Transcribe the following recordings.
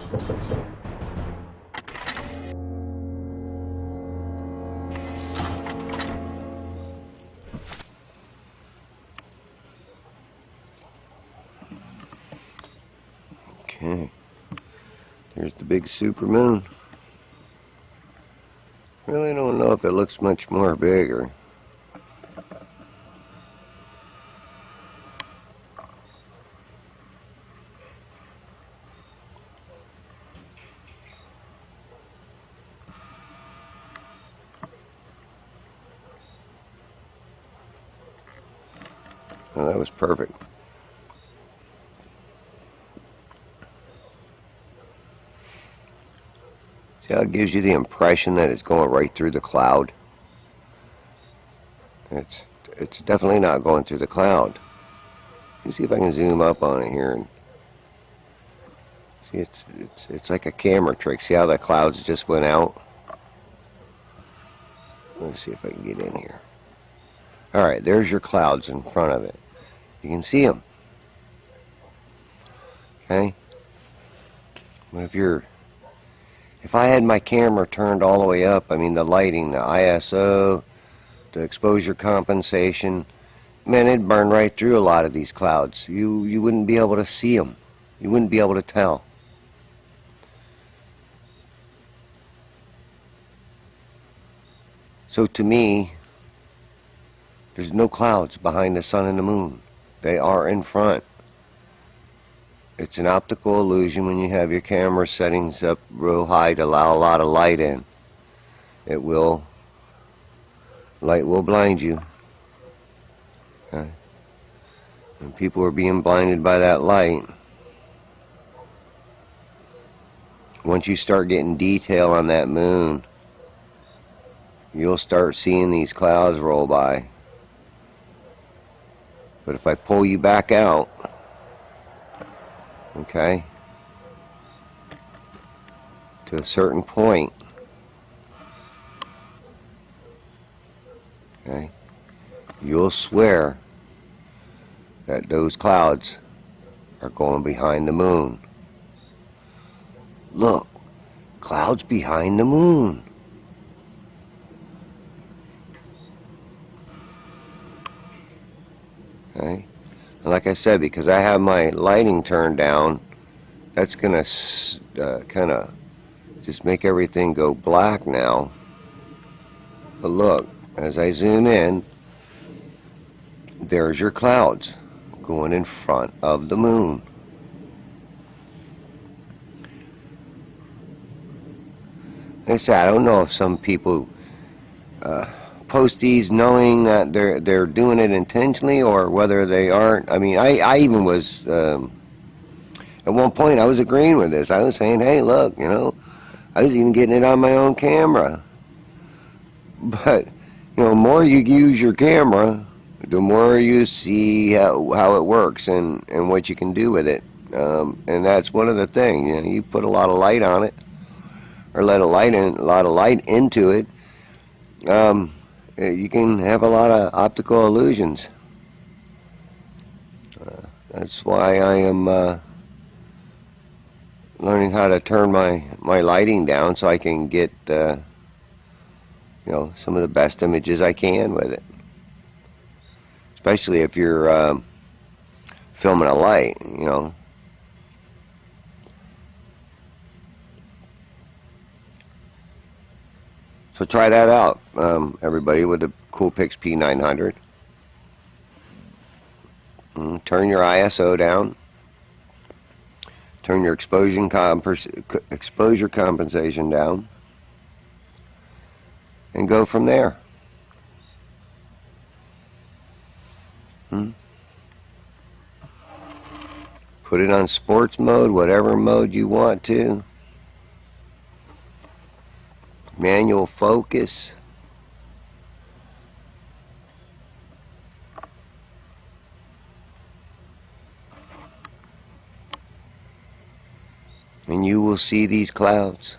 Okay, there's the big supermoon. Really don't know if it looks much more bigger. Oh, that was perfect. See how it gives you the impression that it's going right through the cloud? It's definitely not going through the cloud. Let me see if I can zoom up on it here and see. It's like a camera trick. See how the clouds just went out? Let's see if I can get in here. All right, there's your clouds in front of it. You can see them. Okay. But if I had my camera turned all the way up, I mean the lighting, the ISO, the exposure compensation, man, it'd burn right through a lot of these clouds. You wouldn't be able to see them. You wouldn't be able to tell. So to me, there's no clouds behind the sun and the moon. They are in front. It's an optical illusion when you have your camera settings up real high to allow a lot of light in. Light will blind you. Okay? And people are being blinded by that light. Once you start getting detail on that moon, you'll start seeing these clouds roll by. But if I pull you back out, okay, to a certain point, okay, you'll swear that those clouds are going behind the moon. Look, clouds behind the moon. Okay, and like I said, because I have my lighting turned down, that's gonna kind of just make everything go black now. But look, as I zoom in, there's your clouds going in front of the moon. Like I said, I don't know if some people post these knowing that they're doing it intentionally or whether they aren't. I mean, I even was at one point I was agreeing with this. I was saying, hey, look, you know, I was even getting it on my own camera. But you know, the more you use your camera, the more you see how it works and what you can do with it. And that's one of the things. You know, you put a lot of light on it, or let a lot of light into it. You can have a lot of optical illusions. That's why I am learning how to turn my lighting down so I can get you know, some of the best images I can with it. Especially if you're filming a light, you know. So try that out, everybody, with the Cool-Pix P900. Turn your ISO down. Turn your exposure compensation down. And go from there. Put it on sports mode, whatever mode you want to. Manual focus. And you will see these clouds.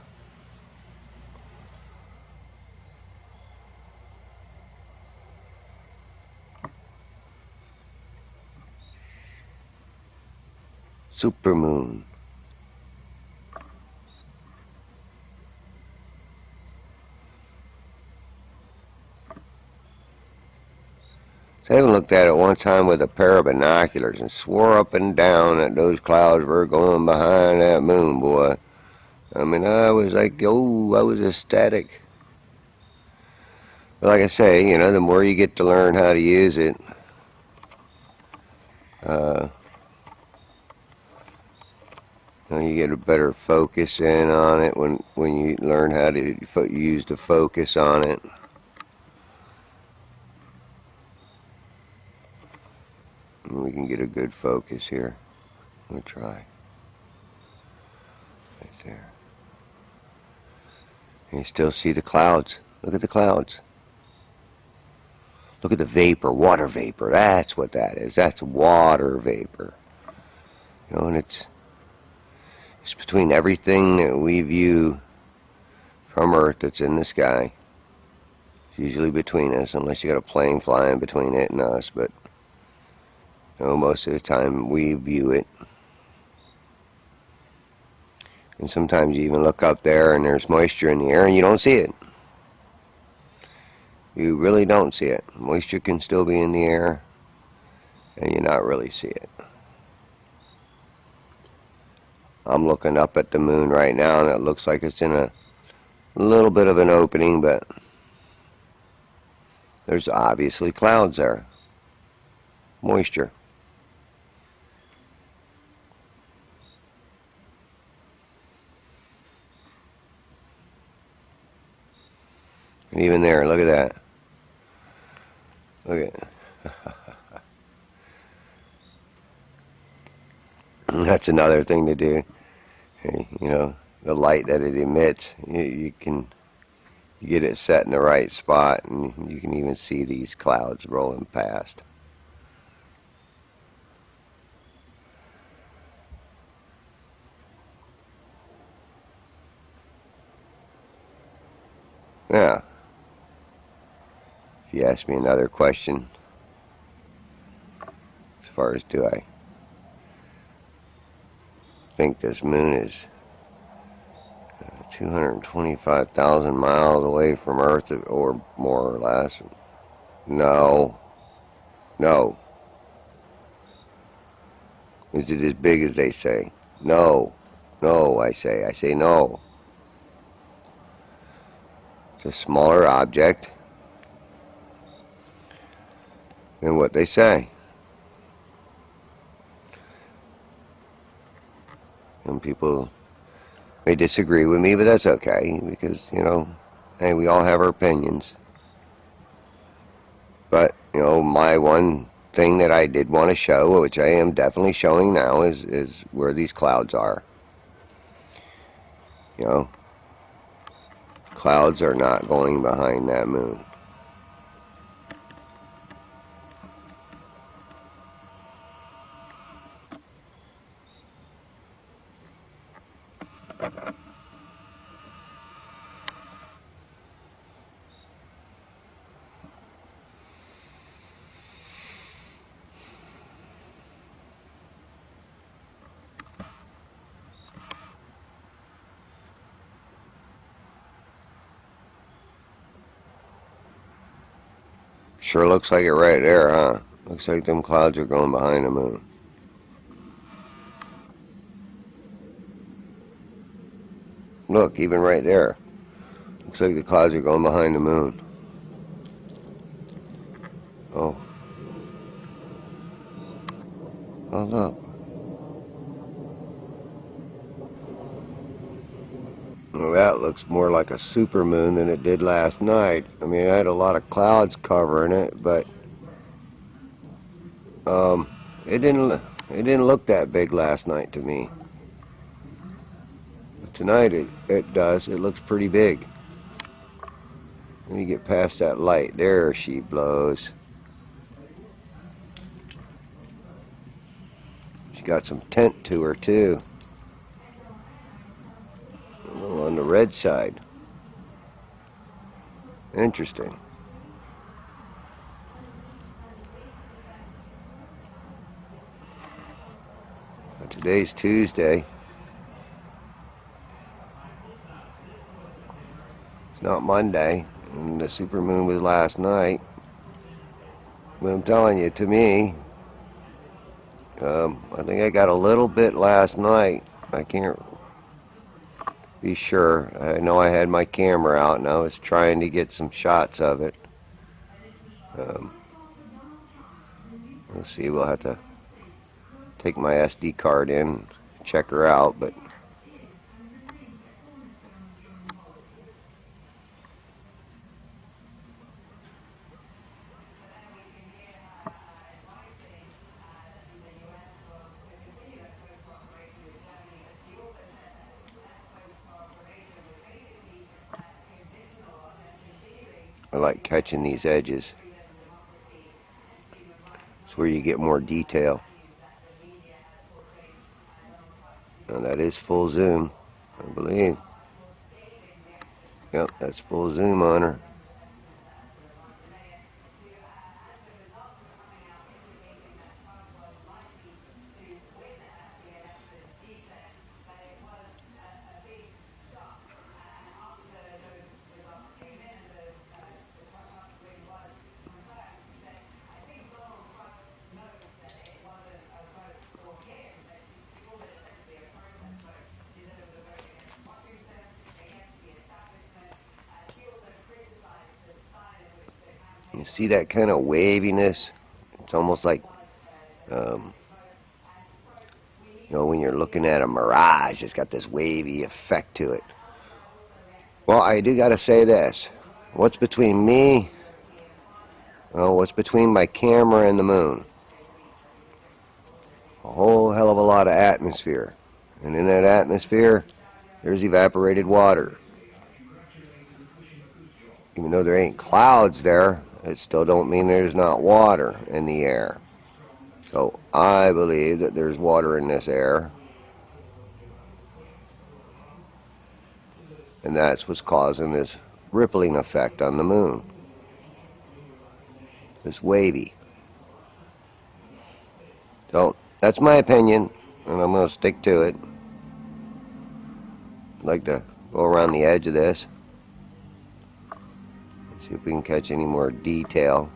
Supermoon. looked at it one time with a pair of binoculars and swore up and down that those clouds were going behind that moon, boy. I mean, I was like, oh, I was ecstatic. But like I say, you know, the more you get to learn how to use it, you get a better focus in on it when you learn how to use the focus on it. And we can get a good focus here. We'll try. Right there. And you still see the clouds. Look at the clouds. Look at the vapor, water vapor. That's what that is. That's water vapor. You know, and it's between everything that we view from Earth that's in the sky. It's usually between us, unless you got a plane flying between it and us. But you know, most of the time we view it. And sometimes you even look up there and there's moisture in the air and you don't see it. You really don't see it. Moisture can still be in the air and you not really see it. I'm looking up at the moon right now and it looks like it's in a little bit of an opening, but there's obviously clouds there. Moisture. And even there, look at that. Look at that's another thing to do. You know, the light that it emits, you get it set in the right spot, and you can even see these clouds rolling past. Now, if you ask me another question, as far as do I think this moon is 225,000 miles away from Earth, or more or less? No. No. Is it as big as they say? No. No, I say no. It's a smaller object than what they say. And people may disagree with me, but that's okay, because, you know, hey, we all have our opinions. But, you know, my one thing that I did want to show, which I am definitely showing now, is where these clouds are. You know, clouds are not going behind that moon. Sure looks like it right there, huh? Looks like them clouds are going behind the moon. Look, even right there. Looks like the clouds are going behind the moon. Oh. Oh, look. Well, that looks more like a supermoon than it did last night. I mean, it had a lot of clouds covering it, but it didn't look that big last night to me. But tonight it does. It looks pretty big. Let me get past that light. There she blows. She got some tint to her too. A little on the red side. Interesting. Today's Tuesday. It's not Monday, and the supermoon was last night. But I'm telling you, to me, I think I got a little bit last night. I can't be sure. I know I had my camera out and I was trying to get some shots of it. Um, we'll see. We'll have to take my SD card in, check her out. But I like catching these edges. It's where you get more detail. And that is full zoom, I believe. Yep, that's full zoom on her. You see that kind of waviness? It's almost like, um, when you're looking at a mirage, it's got this wavy effect to it. Well, I do got to say this. What's between me, what's between my camera and the moon? A whole hell of a lot of atmosphere. And in that atmosphere, there's evaporated water. Even though there ain't clouds there, it still don't mean there's not water in the air. So I believe that there's water in this air. And that's what's causing this rippling effect on the moon. This wavy. So that's my opinion, and I'm going to stick to it. I'd like to go around the edge of this. See if we can catch any more detail.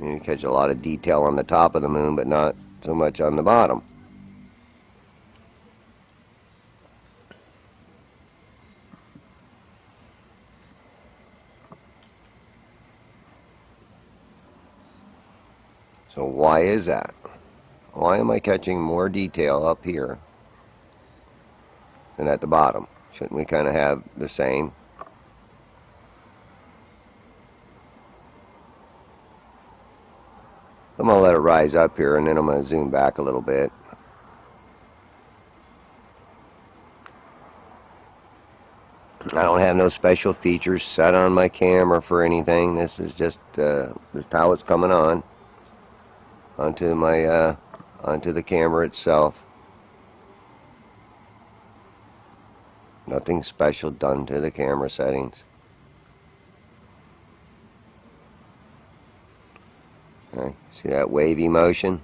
You can catch a lot of detail on the top of the moon, but not so much on the bottom. So why is that? Why am I catching more detail up here than at the bottom? Shouldn't we kind of have the same? I'm going to let it rise up here, and then I'm going to zoom back a little bit. I don't have no special features set on my camera for anything. This is just how it's coming on onto my onto the camera itself. Nothing special done to the camera settings. Okay, see that wavy motion?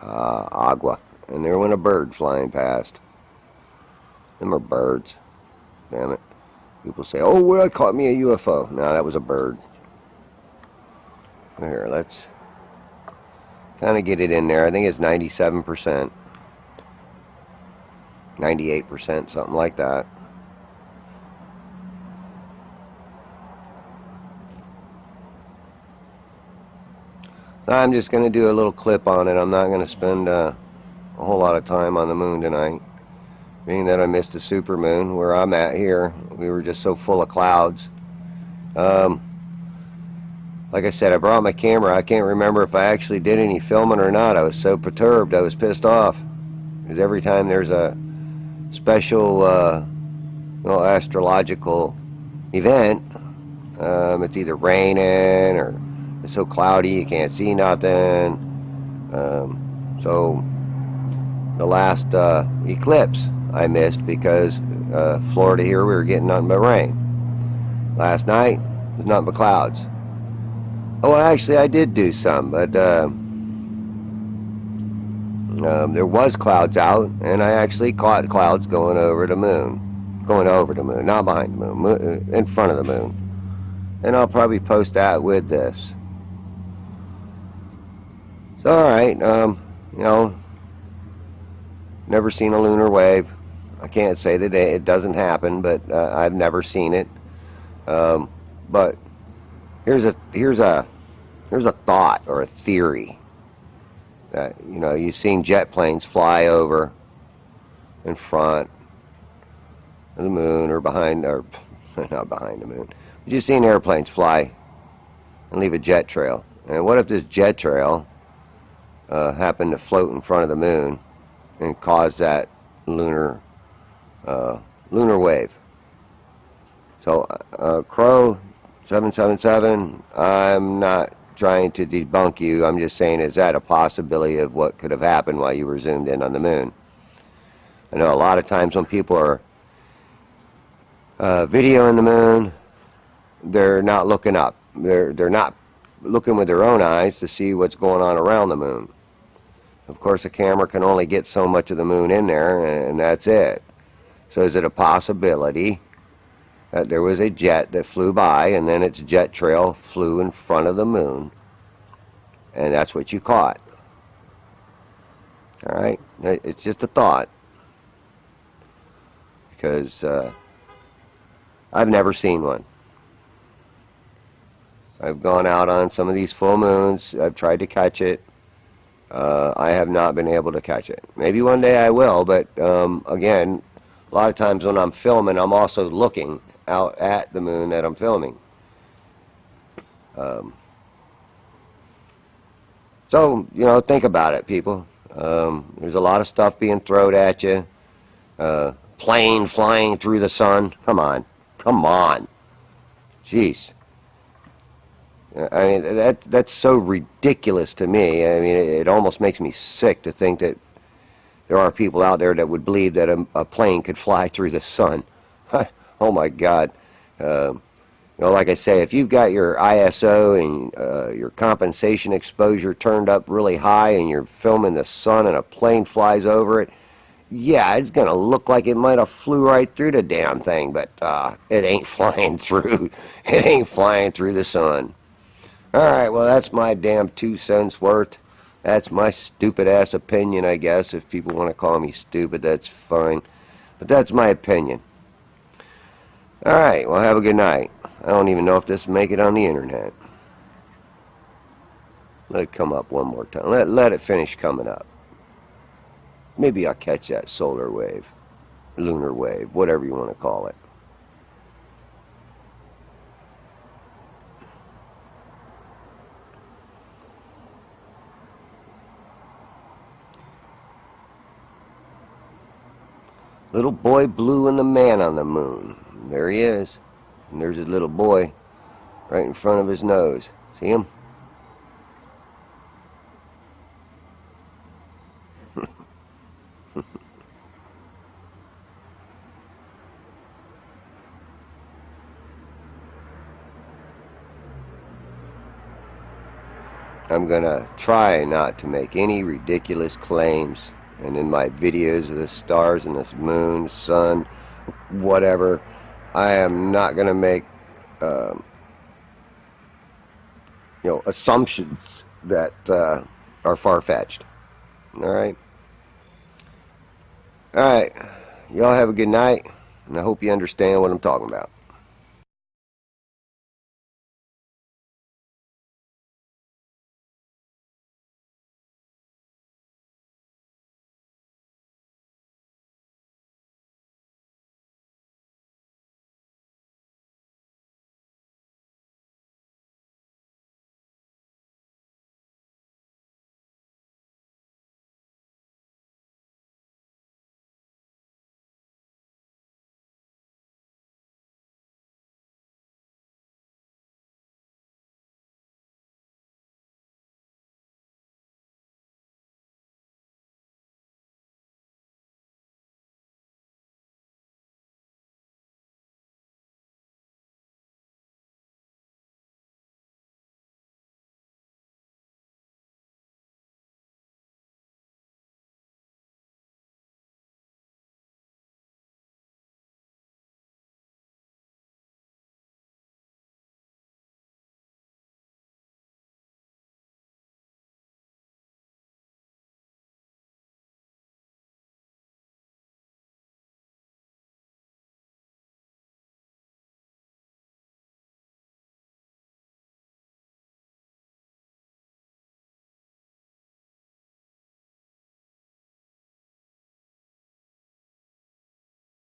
Agua. And there went a bird flying past. Them are birds. Damn it. People say, oh, well, I caught me a UFO. No, that was a bird. Here, let's kind of get it in there. I think it's 97%. 98%, something like that. I'm just going to do a little clip on it. I'm not going to spend a whole lot of time on the moon tonight. Being that I missed a supermoon, where I'm at here, we were just so full of clouds. Like I said, I brought my camera. I can't remember if I actually did any filming or not. I was so perturbed. I was pissed off. Because every time there's a special astrological event, it's either raining or it's so cloudy you can't see nothing. So the last eclipse I missed because Florida here, we were getting nothing but rain. Last night it was nothing but clouds. Oh, actually I did do some, but there was clouds out, and I actually caught clouds going over the moon. Going over the moon, not behind the moon, in front of the moon. and I'll probably post that with this. So, alright, you know, never seen a lunar wave. I can't say that it doesn't happen, but I've never seen it. But here's a thought or a theory that, you know, you've seen jet planes fly over in front of the moon or behind, or not behind the moon, but you've seen airplanes fly and leave a jet trail. And what if this jet trail happened to float in front of the moon and cause that lunar wave? So Crow 777, I'm not trying to debunk you. I'm just saying, is that a possibility of what could have happened while you were zoomed in on the moon? I know a lot of times when people are videoing the moon, they're not looking up. They're not looking with their own eyes to see what's going on around the moon. Of course, a camera can only get so much of the moon in there, and that's it. So is it a possibility that there was a jet that flew by, and then its jet trail flew in front of the moon, and that's what you caught? All right, it's just a thought, because I've never seen one. I've gone out on some of these full moons. I've tried to catch it. I have not been able to catch it. Maybe one day I will, but again, a lot of times when I'm filming, I'm also looking out at the moon that I'm filming. So, you know, think about it, people. There's a lot of stuff being thrown at you. Plane flying through the sun. Come on. Come on. Jeez. I mean, that's so ridiculous to me. I mean, it almost makes me sick to think that there are people out there that would believe that a plane could fly through the sun. Oh my God. You know, like I say, if you've got your ISO and your compensation exposure turned up really high and you're filming the sun and a plane flies over it, yeah, it's going to look like it might have flew right through the damn thing, but it ain't flying through. It ain't flying through the sun. Alright, well, that's my damn 2 cents worth. That's my stupid ass opinion, I guess. If people want to call me stupid, that's fine. But that's my opinion. Alright, well, have a good night. I don't even know if this will make it on the internet. Let it come up one more time. Let it finish coming up. Maybe I'll catch that solar wave, lunar wave, whatever you want to call it. Little boy blue and the man on the moon. There he is. And there's his little boy right in front of his nose. See him? I'm going to try not to make any ridiculous claims. And in my videos of the stars and the moon, sun, whatever, I am not going to make you know, assumptions that are far-fetched. Alright? Alright. Y'all have a good night, and I hope you understand what I'm talking about.